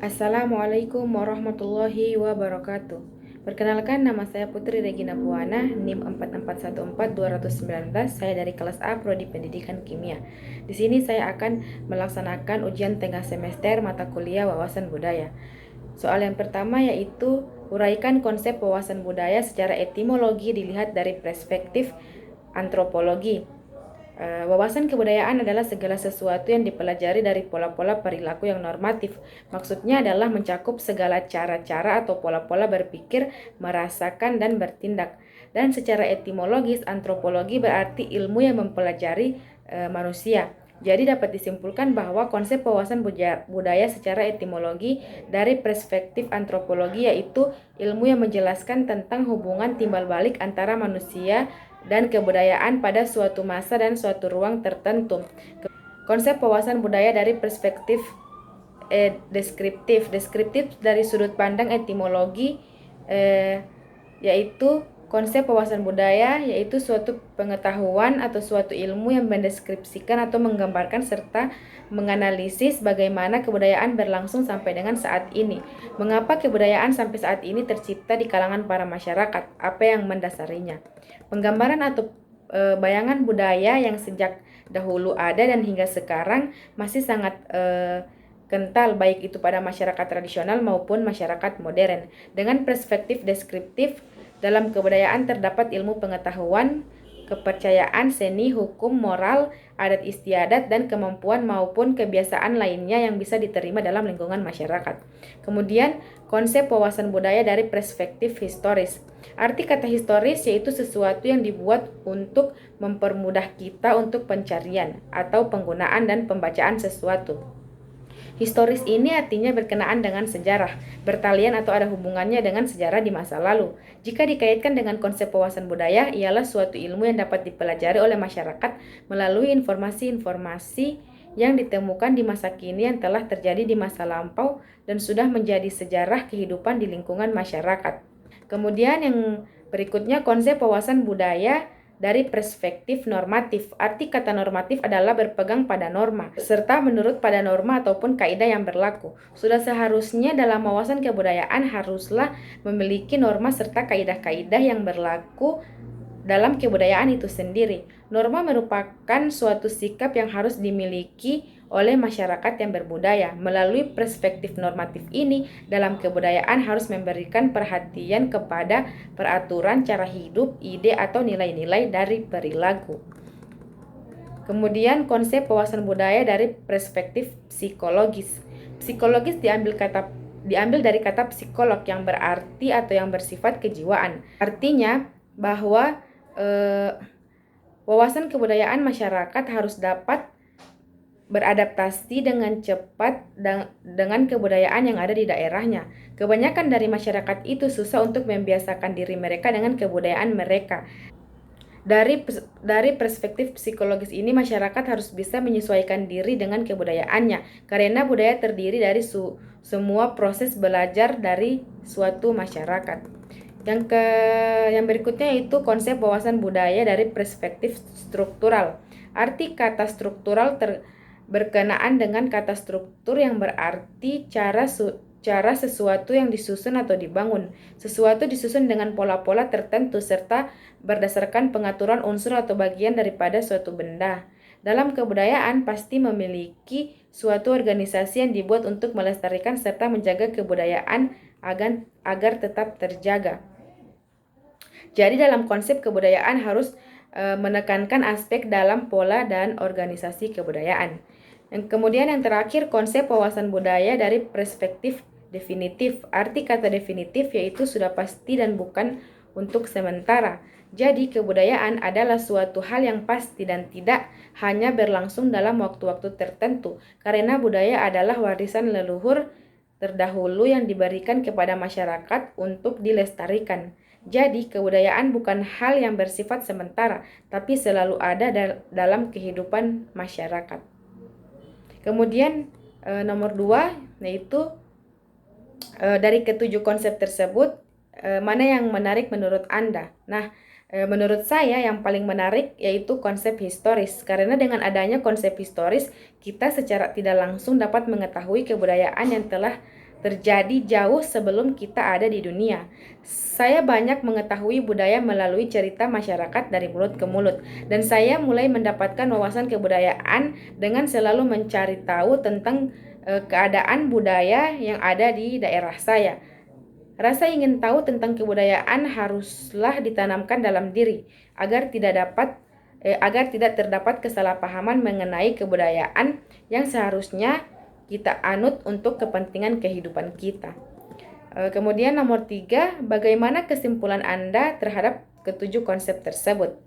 Assalamualaikum warahmatullahi wabarakatuh. Perkenalkan, nama saya Putri Regina Buana, NIM 4414219. Saya dari kelas A Prodi Pendidikan Kimia. Di sini saya akan melaksanakan ujian tengah semester mata kuliah wawasan budaya. Soal yang pertama yaitu uraikan konsep wawasan budaya secara etimologi dilihat dari perspektif antropologi. Wawasan kebudayaan adalah segala sesuatu yang dipelajari dari pola-pola perilaku yang normatif. Maksudnya adalah mencakup segala cara-cara atau pola-pola berpikir, merasakan, dan bertindak. Dan secara etimologis, antropologi berarti ilmu yang mempelajari manusia. Jadi dapat disimpulkan bahwa konsep wawasan budaya secara etimologi dari perspektif antropologi yaitu ilmu yang menjelaskan tentang hubungan timbal balik antara manusia dan kebudayaan pada suatu masa dan suatu ruang tertentu. Konsep wawasan budaya dari perspektif deskriptif dari sudut pandang etimologi yaitu konsep wawasan budaya yaitu suatu pengetahuan atau suatu ilmu yang mendeskripsikan atau menggambarkan serta menganalisis bagaimana kebudayaan berlangsung sampai dengan saat ini. Mengapa kebudayaan sampai saat ini tercipta di kalangan para masyarakat? Apa yang mendasarinya? Penggambaran atau bayangan budaya yang sejak dahulu ada dan hingga sekarang masih sangat kental baik itu pada masyarakat tradisional maupun masyarakat modern. Dengan perspektif deskriptif, dalam kebudayaan terdapat ilmu pengetahuan, kepercayaan, seni, hukum, moral, adat istiadat, dan kemampuan maupun kebiasaan lainnya yang bisa diterima dalam lingkungan masyarakat. Kemudian, konsep wawasan budaya dari perspektif historis. Arti kata historis yaitu sesuatu yang dibuat untuk mempermudah kita untuk pencarian atau penggunaan dan pembacaan sesuatu. Historis ini artinya berkenaan dengan sejarah, bertalian atau ada hubungannya dengan sejarah di masa lalu. Jika dikaitkan dengan konsep wawasan budaya, ialah suatu ilmu yang dapat dipelajari oleh masyarakat melalui informasi-informasi yang ditemukan di masa kini yang telah terjadi di masa lampau dan sudah menjadi sejarah kehidupan di lingkungan masyarakat. Kemudian yang berikutnya konsep wawasan budaya dari perspektif normatif. Arti kata normatif adalah berpegang pada norma, serta menurut pada norma ataupun kaidah yang berlaku. Sudah seharusnya dalam wawasan kebudayaan haruslah memiliki norma serta kaidah-kaidah yang berlaku dalam kebudayaan itu sendiri. Norma merupakan suatu sikap yang harus dimiliki oleh masyarakat yang berbudaya. Melalui perspektif normatif ini, dalam kebudayaan harus memberikan perhatian kepada peraturan cara hidup, ide atau nilai-nilai dari perilaku. Kemudian konsep wawasan budaya dari perspektif psikologis. Psikologis diambil dari kata psikolog yang berarti atau yang bersifat kejiwaan. Artinya bahwa wawasan kebudayaan masyarakat harus dapat beradaptasi dengan cepat dengan kebudayaan yang ada di daerahnya. Kebanyakan dari masyarakat itu susah untuk membiasakan diri mereka dengan kebudayaan mereka. Dari perspektif psikologis ini, masyarakat harus bisa menyesuaikan diri dengan kebudayaannya, karena budaya terdiri dari semua proses belajar dari suatu masyarakat. Yang berikutnya itu konsep wawasan budaya dari perspektif struktural. Arti kata struktural berkenaan dengan kata struktur yang berarti cara sesuatu yang disusun atau dibangun. Sesuatu disusun dengan pola-pola tertentu serta berdasarkan pengaturan unsur atau bagian daripada suatu benda. Dalam kebudayaan pasti memiliki suatu organisasi yang dibuat untuk melestarikan serta menjaga kebudayaan agar tetap terjaga. Jadi dalam konsep kebudayaan harus menekankan aspek dalam pola dan organisasi kebudayaan. Kemudian yang terakhir konsep wawasan budaya dari perspektif definitif. Arti kata definitif yaitu sudah pasti dan bukan untuk sementara. Jadi kebudayaan adalah suatu hal yang pasti dan tidak hanya berlangsung dalam waktu-waktu tertentu. Karena budaya adalah warisan leluhur terdahulu yang diberikan kepada masyarakat untuk dilestarikan. Jadi kebudayaan bukan hal yang bersifat sementara, tapi selalu ada dalam kehidupan masyarakat. Kemudian nomor 2 yaitu dari ketujuh konsep tersebut mana yang menarik menurut Anda? Nah, menurut saya yang paling menarik yaitu konsep historis, karena dengan adanya konsep historis kita secara tidak langsung dapat mengetahui kebudayaan yang telah terjadi jauh sebelum kita ada di dunia. Saya banyak mengetahui budaya melalui cerita masyarakat dari mulut ke mulut, dan saya mulai mendapatkan wawasan kebudayaan dengan selalu mencari tahu tentang keadaan budaya yang ada di daerah saya. Rasa ingin tahu tentang kebudayaan haruslah ditanamkan dalam diri agar tidak terdapat kesalahpahaman mengenai kebudayaan yang seharusnya kita anut untuk kepentingan kehidupan kita. Kemudian nomor 3, bagaimana kesimpulan Anda terhadap ketujuh konsep tersebut?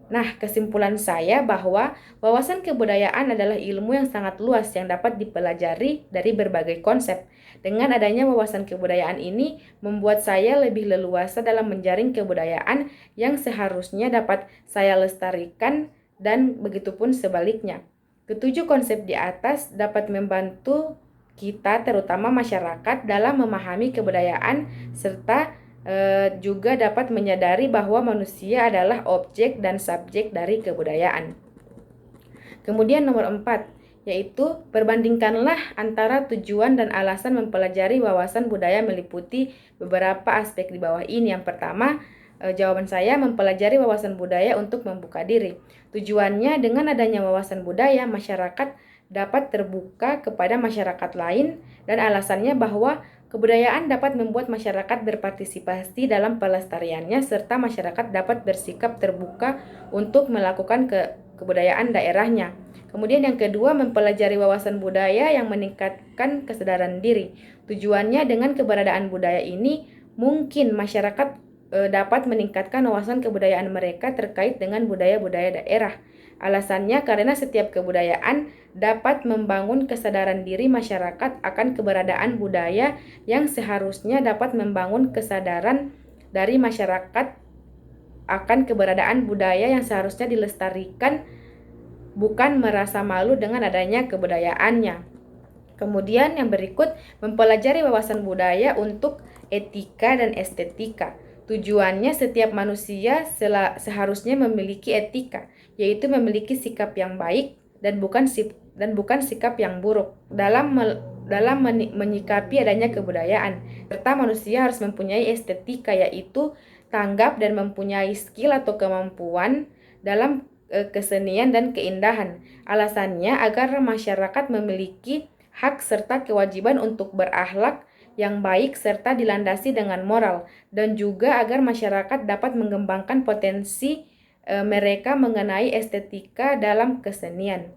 Nah, kesimpulan saya bahwa wawasan kebudayaan adalah ilmu yang sangat luas yang dapat dipelajari dari berbagai konsep. Dengan adanya wawasan kebudayaan ini, membuat saya lebih leluasa dalam menjaring kebudayaan yang seharusnya dapat saya lestarikan dan begitupun sebaliknya. Ketujuh konsep di atas dapat membantu kita, terutama masyarakat, dalam memahami kebudayaan serta juga dapat menyadari bahwa manusia adalah objek dan subjek dari kebudayaan. Kemudian nomor 4, yaitu perbandingkanlah antara tujuan dan alasan mempelajari wawasan budaya meliputi beberapa aspek di bawah ini. Yang pertama, jawaban saya mempelajari wawasan budaya untuk membuka diri. Tujuannya, dengan adanya wawasan budaya, masyarakat dapat terbuka kepada masyarakat lain, dan alasannya bahwa kebudayaan dapat membuat masyarakat berpartisipasi dalam pelestariannya serta masyarakat dapat bersikap terbuka untuk melakukan kebudayaan daerahnya. Kemudian yang kedua, mempelajari wawasan budaya yang meningkatkan kesadaran diri. Tujuannya, dengan keberadaan budaya ini, mungkin masyarakat dapat meningkatkan wawasan kebudayaan mereka terkait dengan budaya-budaya daerah. Alasannya karena setiap kebudayaan dapat membangun kesadaran diri masyarakat akan keberadaan budaya yang seharusnya dapat membangun kesadaran dari masyarakat akan keberadaan budaya yang seharusnya dilestarikan, bukan merasa malu dengan adanya kebudayaannya. Kemudian yang berikut, mempelajari wawasan budaya untuk etika dan estetika. Tujuannya, setiap manusia seharusnya memiliki etika, yaitu memiliki sikap yang baik dan bukan sikap yang buruk dalam menyikapi adanya kebudayaan. Serta manusia harus mempunyai estetika, yaitu tanggap dan mempunyai skill atau kemampuan dalam kesenian dan keindahan. Alasannya agar masyarakat memiliki hak serta kewajiban untuk berakhlak yang baik serta dilandasi dengan moral, dan juga agar masyarakat dapat mengembangkan potensi mereka mengenai estetika dalam kesenian.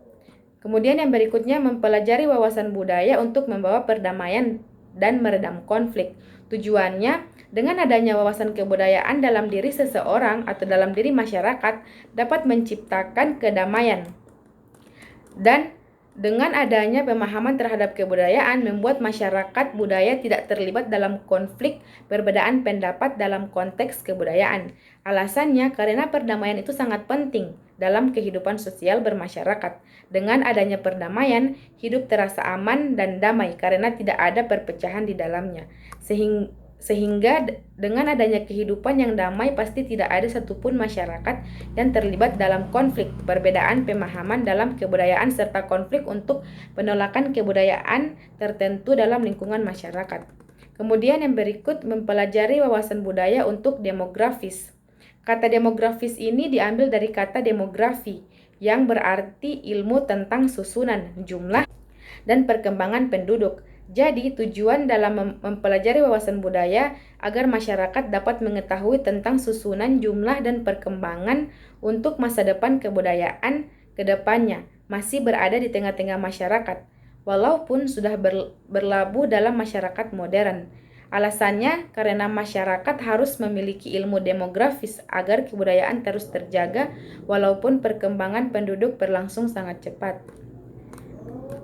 Kemudian yang berikutnya, mempelajari wawasan budaya untuk membawa perdamaian dan meredam konflik. Tujuannya, dengan adanya wawasan kebudayaan dalam diri seseorang atau dalam diri masyarakat dapat menciptakan kedamaian. Dan dengan adanya pemahaman terhadap kebudayaan membuat masyarakat budaya tidak terlibat dalam konflik perbedaan pendapat dalam konteks kebudayaan. Alasannya karena perdamaian itu sangat penting dalam kehidupan sosial bermasyarakat. Dengan adanya perdamaian, hidup terasa aman dan damai karena tidak ada perpecahan di dalamnya. Sehingga dengan adanya kehidupan yang damai pasti tidak ada satupun masyarakat yang terlibat dalam konflik, perbedaan pemahaman dalam kebudayaan serta konflik untuk penolakan kebudayaan tertentu dalam lingkungan masyarakat. Kemudian yang berikut, mempelajari wawasan budaya untuk demografis. Kata demografis ini diambil dari kata demografi yang berarti ilmu tentang susunan, jumlah, dan perkembangan penduduk. Jadi, tujuan dalam mempelajari wawasan budaya agar masyarakat dapat mengetahui tentang susunan, jumlah, dan perkembangan untuk masa depan kebudayaan ke depannya masih berada di tengah-tengah masyarakat, walaupun sudah berlabuh dalam masyarakat modern. Alasannya karena masyarakat harus memiliki ilmu demografis agar kebudayaan terus terjaga walaupun perkembangan penduduk berlangsung sangat cepat.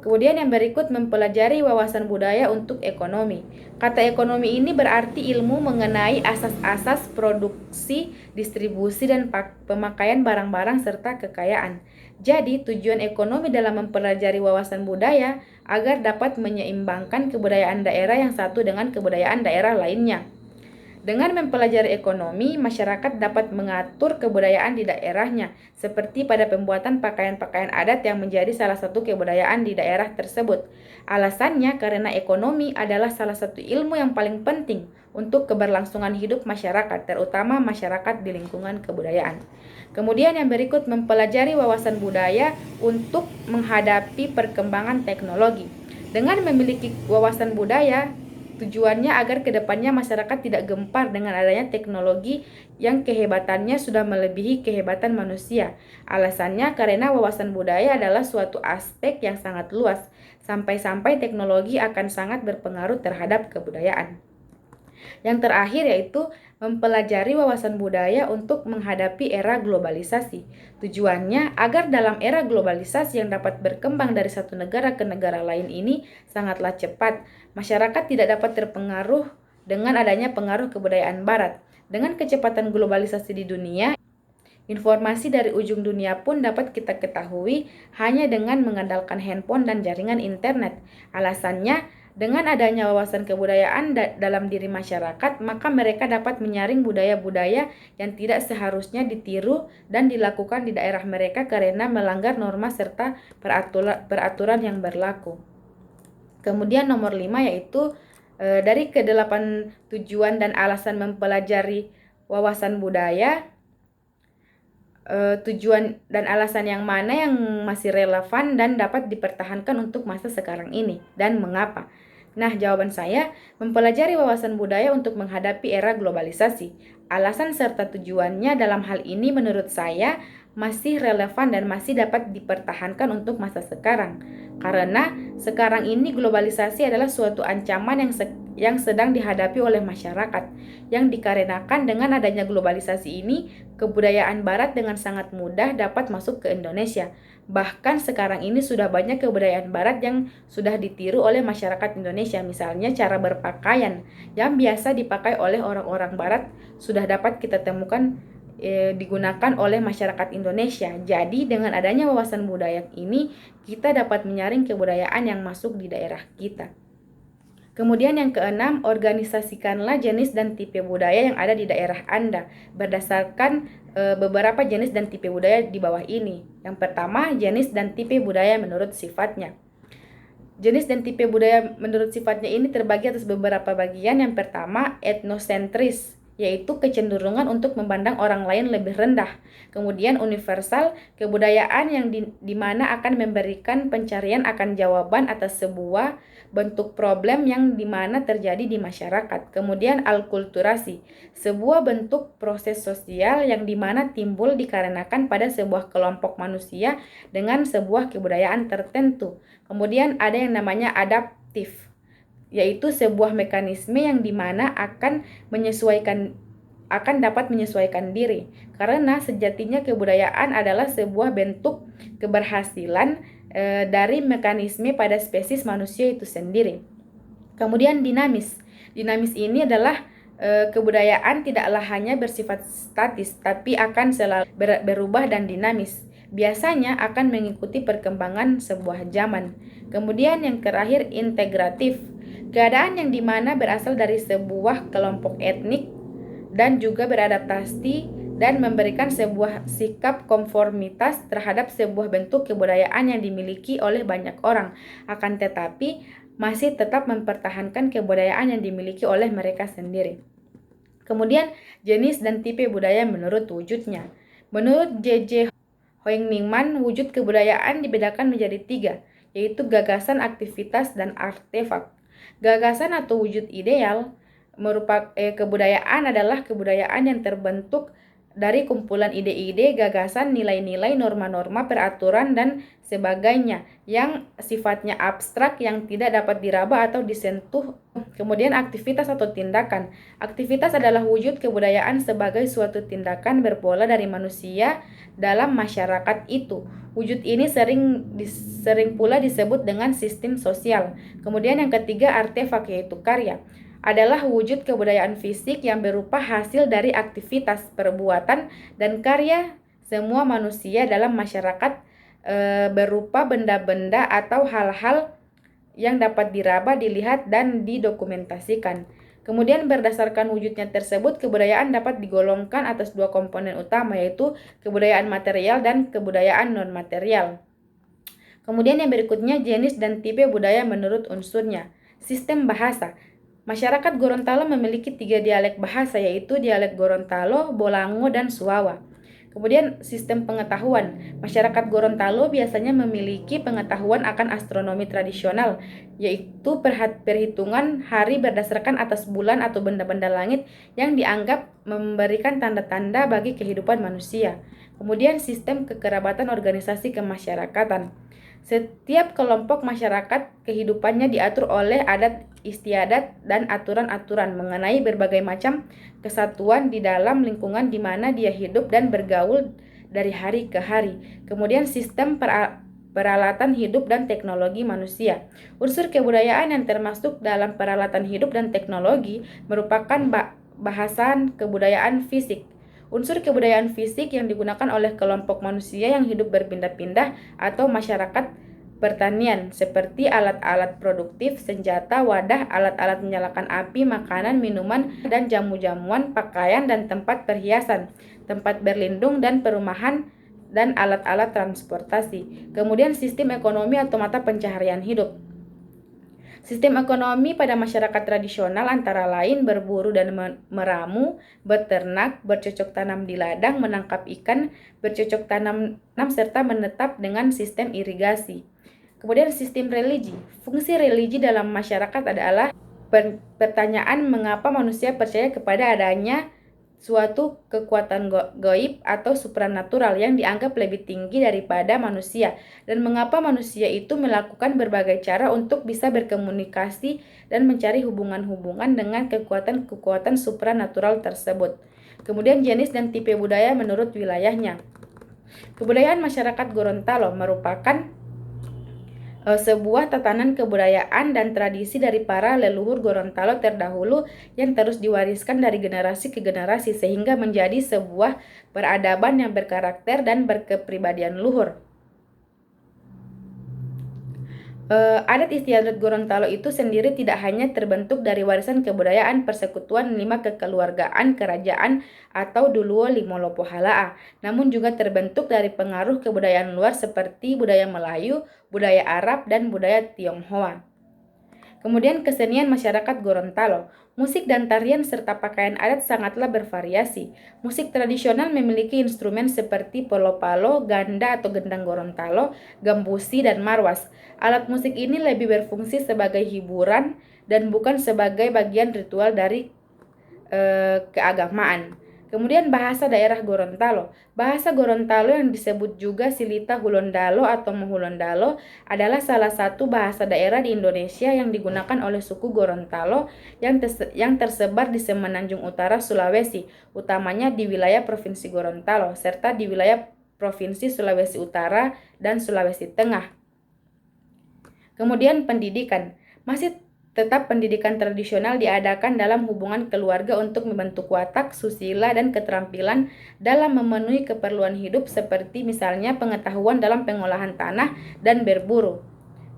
Kemudian yang berikut, mempelajari wawasan budaya untuk ekonomi. Kata ekonomi ini berarti ilmu mengenai asas-asas produksi, distribusi, dan pemakaian barang-barang serta kekayaan. Jadi, tujuan ekonomi dalam mempelajari wawasan budaya agar dapat menyeimbangkan kebudayaan daerah yang satu dengan kebudayaan daerah lainnya. Dengan mempelajari ekonomi, masyarakat dapat mengatur kebudayaan di daerahnya, seperti pada pembuatan pakaian-pakaian adat yang menjadi salah satu kebudayaan di daerah tersebut. Alasannya karena ekonomi adalah salah satu ilmu yang paling penting untuk keberlangsungan hidup masyarakat, terutama masyarakat di lingkungan kebudayaan. Kemudian yang berikut, mempelajari wawasan budaya untuk menghadapi perkembangan teknologi. Dengan memiliki wawasan budaya, tujuannya agar kedepannya masyarakat tidak gempar dengan adanya teknologi yang kehebatannya sudah melebihi kehebatan manusia. Alasannya karena wawasan budaya adalah suatu aspek yang sangat luas, sampai-sampai teknologi akan sangat berpengaruh terhadap kebudayaan. Yang terakhir yaitu mempelajari wawasan budaya untuk menghadapi era globalisasi. Tujuannya agar dalam era globalisasi yang dapat berkembang dari satu negara ke negara lain ini sangatlah cepat, masyarakat tidak dapat terpengaruh dengan adanya pengaruh kebudayaan barat. Dengan kecepatan globalisasi di dunia, informasi dari ujung dunia pun dapat kita ketahui hanya dengan mengandalkan handphone dan jaringan internet. Alasannya, dengan adanya wawasan kebudayaan dalam diri masyarakat, maka mereka dapat menyaring budaya-budaya yang tidak seharusnya ditiru dan dilakukan di daerah mereka karena melanggar norma serta peraturan yang berlaku. Kemudian nomor 5 yaitu dari ke-8 tujuan dan alasan mempelajari wawasan budaya, tujuan dan alasan yang mana yang masih relevan dan dapat dipertahankan untuk masa sekarang ini dan mengapa? Nah, jawaban saya mempelajari wawasan budaya untuk menghadapi era globalisasi. Alasan serta tujuannya dalam hal ini menurut saya masih relevan dan masih dapat dipertahankan untuk masa sekarang. Karena sekarang ini globalisasi adalah suatu ancaman yang sedang dihadapi oleh masyarakat. Yang dikarenakan dengan adanya globalisasi ini, kebudayaan barat dengan sangat mudah dapat masuk ke Indonesia. Bahkan sekarang ini sudah banyak kebudayaan barat yang sudah ditiru oleh masyarakat Indonesia. Misalnya cara berpakaian yang biasa dipakai oleh orang-orang barat sudah dapat kita temukan digunakan oleh masyarakat Indonesia. Jadi dengan adanya wawasan budaya ini, kita dapat menyaring kebudayaan yang masuk di daerah kita. Kemudian yang keenam, organisasikanlah jenis dan tipe budaya yang ada di daerah Anda berdasarkan beberapa jenis dan tipe budaya di bawah ini. Yang pertama, jenis dan tipe budaya menurut sifatnya. Jenis dan tipe budaya menurut sifatnya ini terbagi atas beberapa bagian. Yang pertama, etnosentris, yaitu kecenderungan untuk memandang orang lain lebih rendah. Kemudian universal, kebudayaan yang di mana akan memberikan pencarian akan jawaban atas sebuah bentuk problem yang dimana terjadi di masyarakat. Kemudian alkulturasi, sebuah bentuk proses sosial yang dimana timbul dikarenakan pada sebuah kelompok manusia dengan sebuah kebudayaan tertentu. Kemudian ada yang namanya adaptif, yaitu sebuah mekanisme yang dimana akan dapat menyesuaikan diri, karena sejatinya kebudayaan adalah sebuah bentuk keberhasilan dari mekanisme pada spesies manusia itu sendiri. Kemudian dinamis ini adalah kebudayaan tidaklah hanya bersifat statis, tapi akan selalu berubah dan dinamis. Biasanya akan mengikuti perkembangan sebuah zaman. Kemudian yang terakhir, integratif, keadaan yang dimana berasal dari sebuah kelompok etnik dan juga beradaptasi dan memberikan sebuah sikap konformitas terhadap sebuah bentuk kebudayaan yang dimiliki oleh banyak orang, akan tetapi masih tetap mempertahankan kebudayaan yang dimiliki oleh mereka sendiri. Kemudian jenis dan tipe budaya menurut wujudnya. Menurut J.J. Hoengminman, wujud kebudayaan dibedakan menjadi 3, yaitu gagasan, aktivitas, dan artefak. Gagasan atau wujud ideal merupakan kebudayaan adalah kebudayaan yang terbentuk dari kumpulan ide-ide, gagasan, nilai-nilai, norma-norma, peraturan, dan sebagainya yang sifatnya abstrak yang tidak dapat diraba atau disentuh. Kemudian aktivitas atau tindakan. Aktivitas adalah wujud kebudayaan sebagai suatu tindakan berpola dari manusia dalam masyarakat itu. Wujud ini sering pula disebut dengan sistem sosial. Kemudian yang ketiga, artefak, yaitu karya, adalah wujud kebudayaan fisik yang berupa hasil dari aktivitas, perbuatan, dan karya semua manusia dalam masyarakat berupa benda-benda atau hal-hal yang dapat diraba, dilihat, dan didokumentasikan. Kemudian berdasarkan wujudnya tersebut, kebudayaan dapat digolongkan atas dua komponen utama, yaitu kebudayaan material dan kebudayaan non-material. Kemudian yang berikutnya, jenis dan tipe budaya menurut unsurnya. Sistem bahasa. Masyarakat Gorontalo memiliki 3 dialek bahasa, yaitu dialek Gorontalo, Bolango, dan Suawa. Kemudian sistem pengetahuan. Masyarakat Gorontalo biasanya memiliki pengetahuan akan astronomi tradisional, yaitu perhitungan hari berdasarkan atas bulan atau benda-benda langit yang dianggap memberikan tanda-tanda bagi kehidupan manusia. Kemudian sistem kekerabatan organisasi kemasyarakatan. Setiap kelompok masyarakat kehidupannya diatur oleh adat istiadat dan aturan-aturan mengenai berbagai macam kesatuan di dalam lingkungan di mana dia hidup dan bergaul dari hari ke hari. Kemudian sistem peralatan hidup dan teknologi manusia. Unsur kebudayaan yang termasuk dalam peralatan hidup dan teknologi merupakan bahasan kebudayaan fisik. Unsur kebudayaan fisik yang digunakan oleh kelompok manusia yang hidup berpindah-pindah atau masyarakat pertanian, seperti alat-alat produktif, senjata, wadah, alat-alat menyalakan api, makanan, minuman, dan jamu-jamuan, pakaian dan tempat perhiasan, tempat berlindung dan perumahan, dan alat-alat transportasi. Kemudian sistem ekonomi atau mata pencaharian hidup. Sistem ekonomi pada masyarakat tradisional antara lain berburu dan meramu, beternak, bercocok tanam di ladang, menangkap ikan, bercocok tanam serta menetap dengan sistem irigasi. Kemudian sistem religi. Fungsi religi dalam masyarakat adalah pertanyaan mengapa manusia percaya kepada adanya suatu kekuatan gaib atau supranatural yang dianggap lebih tinggi daripada manusia, dan mengapa manusia itu melakukan berbagai cara untuk bisa berkomunikasi dan mencari hubungan-hubungan dengan kekuatan-kekuatan supranatural tersebut. Kemudian jenis dan tipe budaya menurut wilayahnya. Kebudayaan masyarakat Gorontalo merupakan sebuah tatanan kebudayaan dan tradisi dari para leluhur Gorontalo terdahulu yang terus diwariskan dari generasi ke generasi sehingga menjadi sebuah peradaban yang berkarakter dan berkepribadian luhur. Adat istiadat Gorontalo itu sendiri tidak hanya terbentuk dari warisan kebudayaan persekutuan lima kekeluargaan kerajaan atau Duluo Limolopo Halaa, namun juga terbentuk dari pengaruh kebudayaan luar seperti budaya Melayu, budaya Arab, dan budaya Tionghoa. Kemudian kesenian masyarakat Gorontalo. Musik dan tarian serta pakaian adat sangatlah bervariasi. Musik tradisional memiliki instrumen seperti polo-palo, ganda atau gendang Gorontalo, gambusi, dan marwas. Alat musik ini lebih berfungsi sebagai hiburan dan bukan sebagai bagian ritual dari keagamaan. Kemudian bahasa daerah Gorontalo. Bahasa Gorontalo yang disebut juga Silita Hulondalo atau Mohulondalo adalah salah satu bahasa daerah di Indonesia yang digunakan oleh suku Gorontalo yang tersebar di semenanjung utara Sulawesi, utamanya di wilayah Provinsi Gorontalo, serta di wilayah Provinsi Sulawesi Utara dan Sulawesi Tengah. Kemudian pendidikan. Masih tetap pendidikan tradisional diadakan dalam hubungan keluarga untuk membentuk watak, susila, dan keterampilan dalam memenuhi keperluan hidup seperti misalnya pengetahuan dalam pengolahan tanah dan berburu.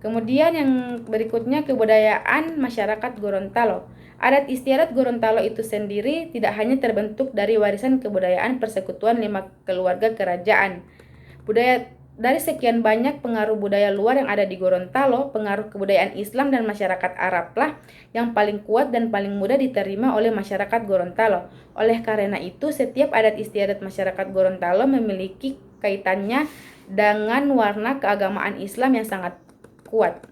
Kemudian yang berikutnya kebudayaan masyarakat Gorontalo. Adat istiadat Gorontalo itu sendiri tidak hanya terbentuk dari warisan kebudayaan persekutuan lima keluarga kerajaan. Dari sekian banyak pengaruh budaya luar yang ada di Gorontalo, pengaruh kebudayaan Islam dan masyarakat Arab lah yang paling kuat dan paling mudah diterima oleh masyarakat Gorontalo. Oleh karena itu, setiap adat istiadat masyarakat Gorontalo memiliki kaitannya dengan warna keagamaan Islam yang sangat kuat.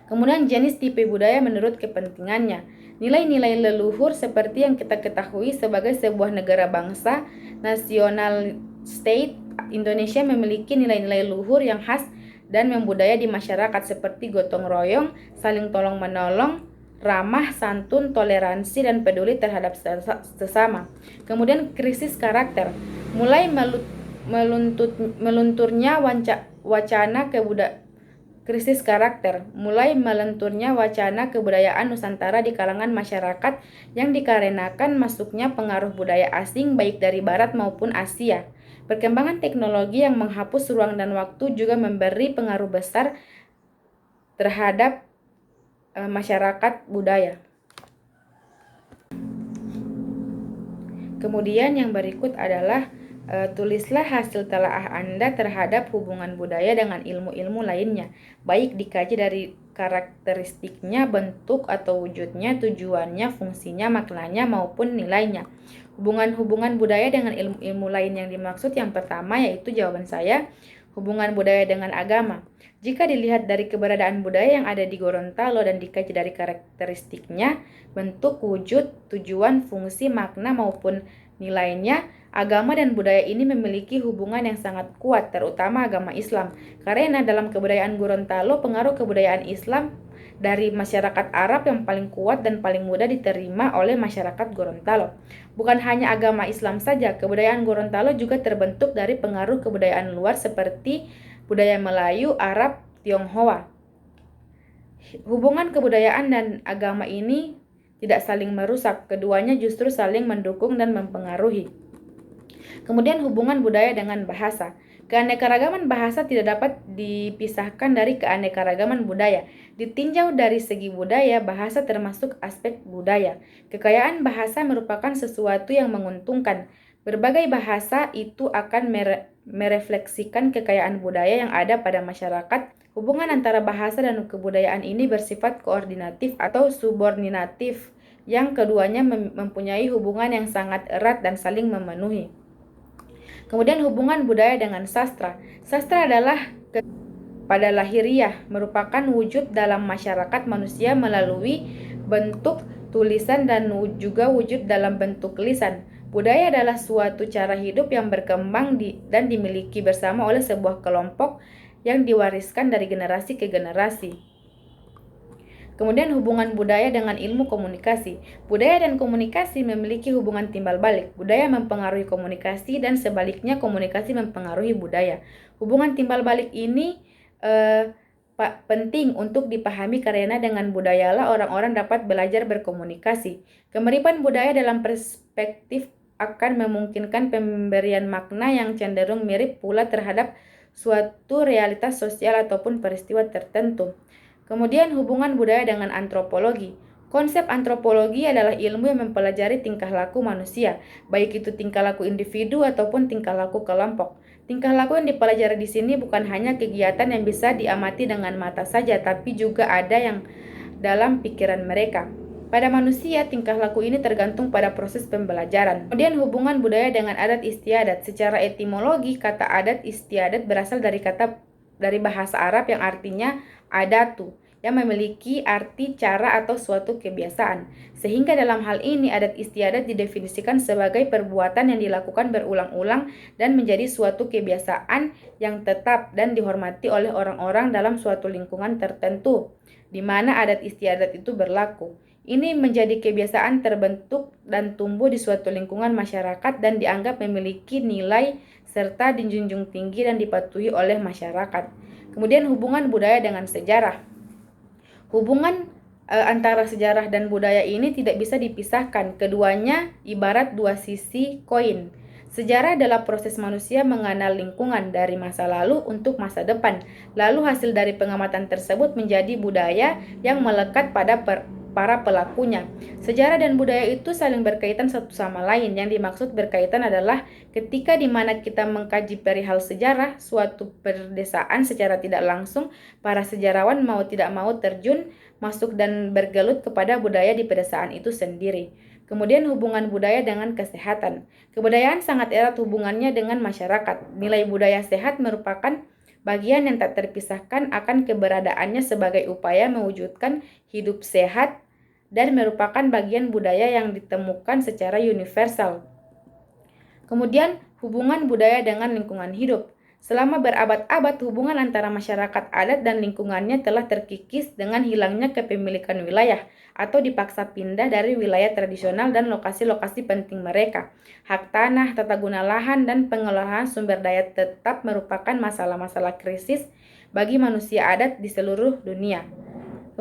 Kemudian jenis tipe budaya menurut kepentingannya. Nilai-nilai leluhur seperti yang kita ketahui sebagai sebuah negara bangsa, nasional state, Indonesia memiliki nilai-nilai luhur yang khas dan membudaya di masyarakat seperti gotong royong, saling tolong menolong, ramah, santun, toleransi, dan peduli terhadap sesama. Kemudian krisis karakter. Mulai melunturnya wacana krisis karakter, mulai melenturnya wacana kebudayaan Nusantara di kalangan masyarakat yang dikarenakan masuknya pengaruh budaya asing baik dari Barat maupun Asia. Perkembangan teknologi yang menghapus ruang dan waktu juga memberi pengaruh besar terhadap masyarakat budaya. Kemudian yang berikut adalah tulislah hasil telaah Anda terhadap hubungan budaya dengan ilmu-ilmu lainnya, baik dikaji dari karakteristiknya, bentuk atau wujudnya, tujuannya, fungsinya, maknanya, maupun nilainya. Hubungan-hubungan budaya dengan ilmu-ilmu lain yang dimaksud yang pertama yaitu jawaban saya, hubungan budaya dengan agama. Jika dilihat dari keberadaan budaya yang ada di Gorontalo dan dikaji dari karakteristiknya, bentuk, wujud, tujuan, fungsi, makna, maupun nilainya, agama dan budaya ini memiliki hubungan yang sangat kuat, terutama agama Islam. Karena dalam kebudayaan Gorontalo, pengaruh kebudayaan Islam dari masyarakat Arab yang paling kuat dan paling mudah diterima oleh masyarakat Gorontalo. Bukan hanya agama Islam saja, kebudayaan Gorontalo juga terbentuk dari pengaruh kebudayaan luar seperti budaya Melayu, Arab, Tionghoa. Hubungan kebudayaan dan agama ini tidak saling merusak, keduanya justru saling mendukung dan mempengaruhi. Kemudian hubungan budaya dengan bahasa. Keanekaragaman bahasa tidak dapat dipisahkan dari keanekaragaman budaya. Ditinjau dari segi budaya, bahasa termasuk aspek budaya. Kekayaan bahasa merupakan sesuatu yang menguntungkan. Berbagai bahasa itu akan merefleksikan kekayaan budaya yang ada pada masyarakat. Hubungan antara bahasa dan kebudayaan ini bersifat koordinatif atau subordinatif, yang keduanya mempunyai hubungan yang sangat erat dan saling memenuhi. Kemudian hubungan budaya dengan sastra. Sastra adalah pada lahiriah merupakan wujud dalam masyarakat manusia melalui bentuk tulisan dan juga wujud dalam bentuk lisan. Budaya adalah suatu cara hidup yang berkembang dan dimiliki bersama oleh sebuah kelompok yang diwariskan dari generasi ke generasi. Kemudian hubungan budaya dengan ilmu komunikasi. Budaya dan komunikasi memiliki hubungan timbal balik. Budaya mempengaruhi komunikasi dan sebaliknya komunikasi mempengaruhi budaya. Hubungan timbal balik ini penting untuk dipahami karena dengan budayalah orang-orang dapat belajar berkomunikasi. Kemiripan budaya dalam perspektif akan memungkinkan pemberian makna yang cenderung mirip pula terhadap suatu realitas sosial ataupun peristiwa tertentu. Kemudian hubungan budaya dengan antropologi. Konsep antropologi adalah ilmu yang mempelajari tingkah laku manusia, baik itu tingkah laku individu ataupun tingkah laku kelompok. Tingkah laku yang dipelajari di sini bukan hanya kegiatan yang bisa diamati dengan mata saja, tapi juga ada yang dalam pikiran mereka. Pada manusia, tingkah laku ini tergantung pada proses pembelajaran. Kemudian hubungan budaya dengan adat istiadat. Secara etimologi, kata adat istiadat berasal dari bahasa Arab yang artinya adatu, yang memiliki arti cara atau suatu kebiasaan. Sehingga dalam hal ini adat istiadat didefinisikan sebagai perbuatan yang dilakukan berulang-ulang dan menjadi suatu kebiasaan yang tetap dan dihormati oleh orang-orang dalam suatu lingkungan tertentu, di mana adat istiadat itu berlaku. Ini menjadi kebiasaan terbentuk dan tumbuh di suatu lingkungan masyarakat dan dianggap memiliki nilai serta dijunjung tinggi dan dipatuhi oleh masyarakat. Kemudian hubungan budaya dengan sejarah. Hubungan antara sejarah dan budaya ini tidak bisa dipisahkan. Keduanya ibarat dua sisi koin. Sejarah adalah proses manusia mengenal lingkungan dari masa lalu untuk masa depan. Lalu hasil dari pengamatan tersebut menjadi budaya yang melekat pada para pelakunya. Sejarah dan budaya itu saling berkaitan satu sama lain. Yang dimaksud berkaitan adalah ketika di mana kita mengkaji perihal sejarah suatu perdesaan secara tidak langsung, para sejarawan mau tidak mau terjun masuk dan bergelut kepada budaya di pedesaan itu sendiri. Kemudian hubungan budaya dengan kesehatan. Kebudayaan sangat erat hubungannya dengan masyarakat. Nilai budaya sehat merupakan bagian yang tak terpisahkan akan keberadaannya sebagai upaya mewujudkan hidup sehat dan merupakan bagian budaya yang ditemukan secara universal. Kemudian hubungan budaya dengan lingkungan hidup. Selama berabad-abad, hubungan antara masyarakat adat dan lingkungannya telah terkikis dengan hilangnya kepemilikan wilayah atau dipaksa pindah dari wilayah tradisional dan lokasi-lokasi penting mereka. Hak tanah, tata guna lahan, dan pengelolaan sumber daya tetap merupakan masalah-masalah krisis bagi manusia adat di seluruh dunia.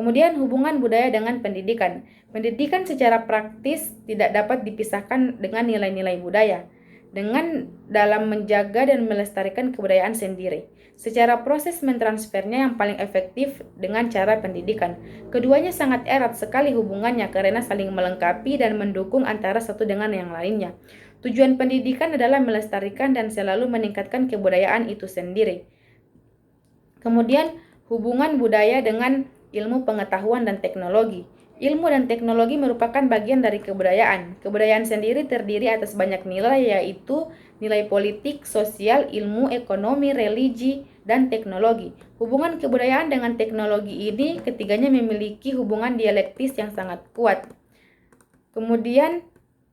Kemudian hubungan budaya dengan pendidikan. Pendidikan secara praktis tidak dapat dipisahkan dengan nilai-nilai budaya. dengan dalam menjaga dan melestarikan kebudayaan sendiri. Secara proses mentransfernya yang paling efektif dengan cara pendidikan. Keduanya sangat erat sekali hubungannya karena saling melengkapi dan mendukung antara satu dengan yang lainnya. Tujuan pendidikan adalah melestarikan dan selalu meningkatkan kebudayaan itu sendiri. Kemudian, hubungan budaya dengan ilmu pengetahuan dan teknologi. Ilmu dan teknologi merupakan bagian dari kebudayaan. Kebudayaan sendiri terdiri atas banyak nilai, yaitu nilai politik, sosial, ilmu, ekonomi, religi, dan teknologi. Hubungan kebudayaan dengan teknologi ini ketiganya memiliki hubungan dialektis yang sangat kuat. Kemudian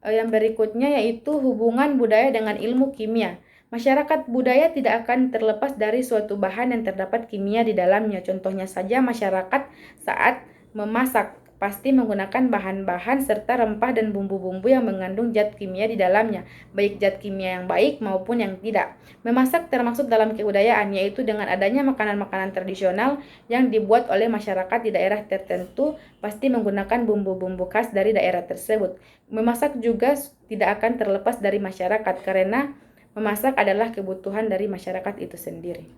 yang berikutnya yaitu hubungan budaya dengan ilmu kimia. Masyarakat budaya tidak akan terlepas dari suatu bahan yang terdapat kimia di dalamnya. Contohnya saja masyarakat saat memasak pasti menggunakan bahan-bahan serta rempah dan bumbu-bumbu yang mengandung zat kimia di dalamnya, baik zat kimia yang baik maupun yang tidak. Memasak termasuk dalam kebudayaan, yaitu dengan adanya makanan-makanan tradisional yang dibuat oleh masyarakat di daerah tertentu pasti menggunakan bumbu-bumbu khas dari daerah tersebut. Memasak juga tidak akan terlepas dari masyarakat karena memasak adalah kebutuhan dari masyarakat itu sendiri.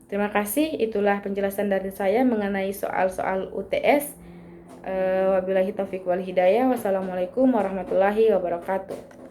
Terima kasih, itulah penjelasan dari saya mengenai soal-soal UTS. Wabillahi taufiq wal hidayah. Wassalamualaikum warahmatullahi wabarakatuh.